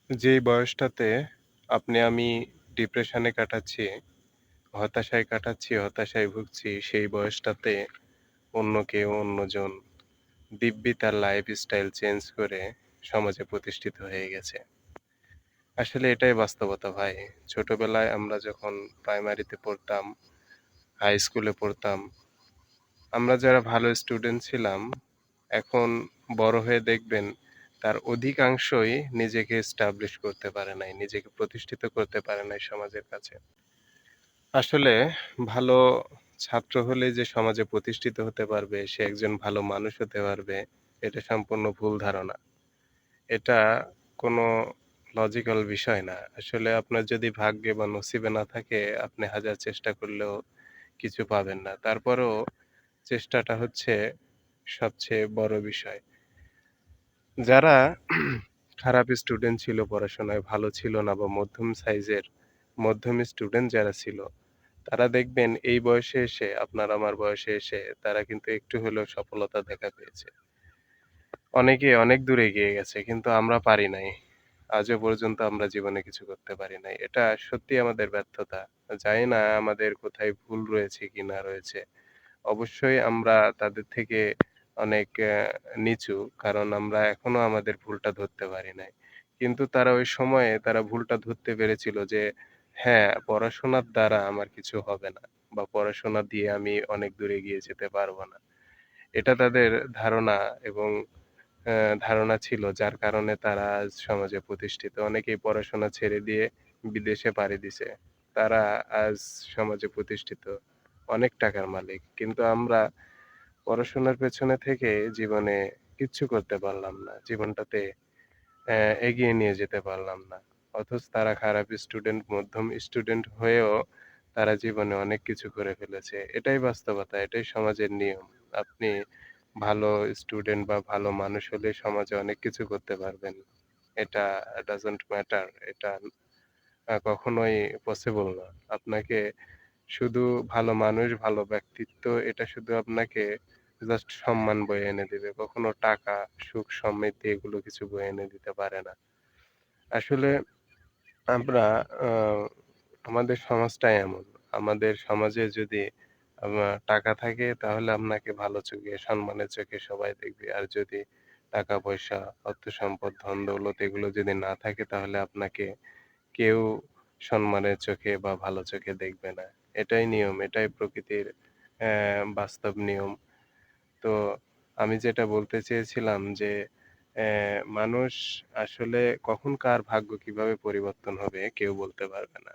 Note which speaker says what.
Speaker 1: যেই বয়সটাতে আমি ডিপ্রেশনে কাটাচ্ছি, হতাশায় কাটাচ্ছি, হতাশায় ভুগছি, সেই বয়সটাতে অন্য কেউ, অন্যজন দিব্যি তার লাইফস্টাইল চেঞ্জ করে সমাজে প্রতিষ্ঠিত হয়ে গেছে। আসলে এটাই বাস্তবতা ভাই। ছোটবেলায় আমরা যখন প্রাইমারিতে পড়তাম, হাই স্কুলে পড়তাম, আমরা যারা ভালো স্টুডেন্ট ছিলাম, এখন বড় হয়ে দেখবেন তার অধিকাংশই নিজেকে এস্টাবলিশ করতে পারে নাই, নিজেকে প্রতিষ্ঠিত করতে পারে নাই সমাজের কাছে। আসলে ভালো ছাত্র হলেই যে সমাজে প্রতিষ্ঠিত হতে পারবে, সে একজন ভালো মানুষ হতে পারবে, এটা সম্পূর্ণ ভুল ধারণা। এটা কোনো লজিক্যাল বিষয় না। আসলে আপনার যদি ভাগ্যে বা নসিবে না থাকে, আপনি হাজার চেষ্টা করলেও কিছু পাবেন না। তারপরেও চেষ্টাটা হচ্ছে সবচেয়ে বড় বিষয়। যারা খারাপ স্টুডেন্ট ছিল, পড়াশোনায় ভালো ছিল না বা মধ্যম সাইজের মধ্যম স্টুডেন্ট যারা ছিল, তারা দেখবেন এই বয়সে এসে, আপনার আমার বয়সে এসে তারা কিন্তু একটু হলেও সফলতা দেখা পেয়েছে। অনেকে অনেক দূর এগিয়ে গেছে কিন্তু আমরা পারি নাই। আজও পর্যন্ত আমরা জীবনে কিছু করতে পারি নাই। এটা সত্যিই আমাদের ব্যর্থতা। জানি না আমাদের কোথায় ভুল রয়েছে কি না রয়েছে। অবশ্যই আমরা তাদের থেকে অনেক নিচু। কারণ আমরা এখনো আমাদের ভুলটা ধরতে পারি নাই। কিন্তু তারা ওই সময়ে তারা ভুলটা ধরতে পেরেছিল যে, হ্যাঁ, পড়াশোনার দ্বারা আমার কিছু হবে না বা পড়াশোনা দিয়ে আমি অনেক দূর এগিয়ে যেতে পারব না। এটা তাদের ধারণা এবং ধারণা ছিল, যার কারণে তারা আজ সমাজে প্রতিষ্ঠিত। অনেকেই পড়াশোনা ছেড়ে দিয়ে বিদেশে পাড়ি দিছে। তারা আজ সমাজে প্রতিষ্ঠিত, অনেক টাকার মালিক। কিন্তু আমরা পড়াশোনার পেছনে থেকে জীবনে কিচ্ছু করতে পারলাম না। জীবনটাতে এগিয়ে নিয়ে যেতে পারলাম না। অথচ তারা খারাপ স্টুডেন্ট, মধ্যম স্টুডেন্ট হয়েও তারা জীবনে অনেক কিছু করে ফেলেছে। এটাই বাস্তবতা, এটাই সমাজের নিয়ম। আপনি ভালো স্টুডেন্ট বা ভালো মানুষ হলে সমাজে অনেক কিছু করতে পারবেন। এটা ডাজন্ট ম্যাটার। এটা কখনোই পসিবল না। আপনাকে শুধু ভালো মানুষ, ভালো ব্যক্তিত্ব এটা শুধু আপনাকে জাস্ট সম্মান বয়ে এনে দিবে। কখনো টাকা, সুখ, সমৃদ্ধি এগুলো কিছু বয়ে এনে দিতে পারে না। আসলে আমরা আ আমাদের সমাজটাই এমন। আমাদের সমাজে যদি টাকা থাকে তাহলে আপনাকে ভালো চোখে, সম্মানের চোখে সবাই দেখবে। আর যদি টাকা-পয়সা, অর্থ-সম্পদ, ধন-দৌলত এগুলো যদি না থাকে তাহলে আপনাকে কেউ সম্মানের চোখে বা ভালো চোখে দেখবে না। এটাই নিয়ম, এটাই প্রকৃতির বাস্তব নিয়ম। তো আমি যেটা বলতে চেয়েছিলাম যে, মানুষ আসলে কখন কার ভাগ্য কিভাবে পরিবর্তন হবে কেউ বলতে পারবে না।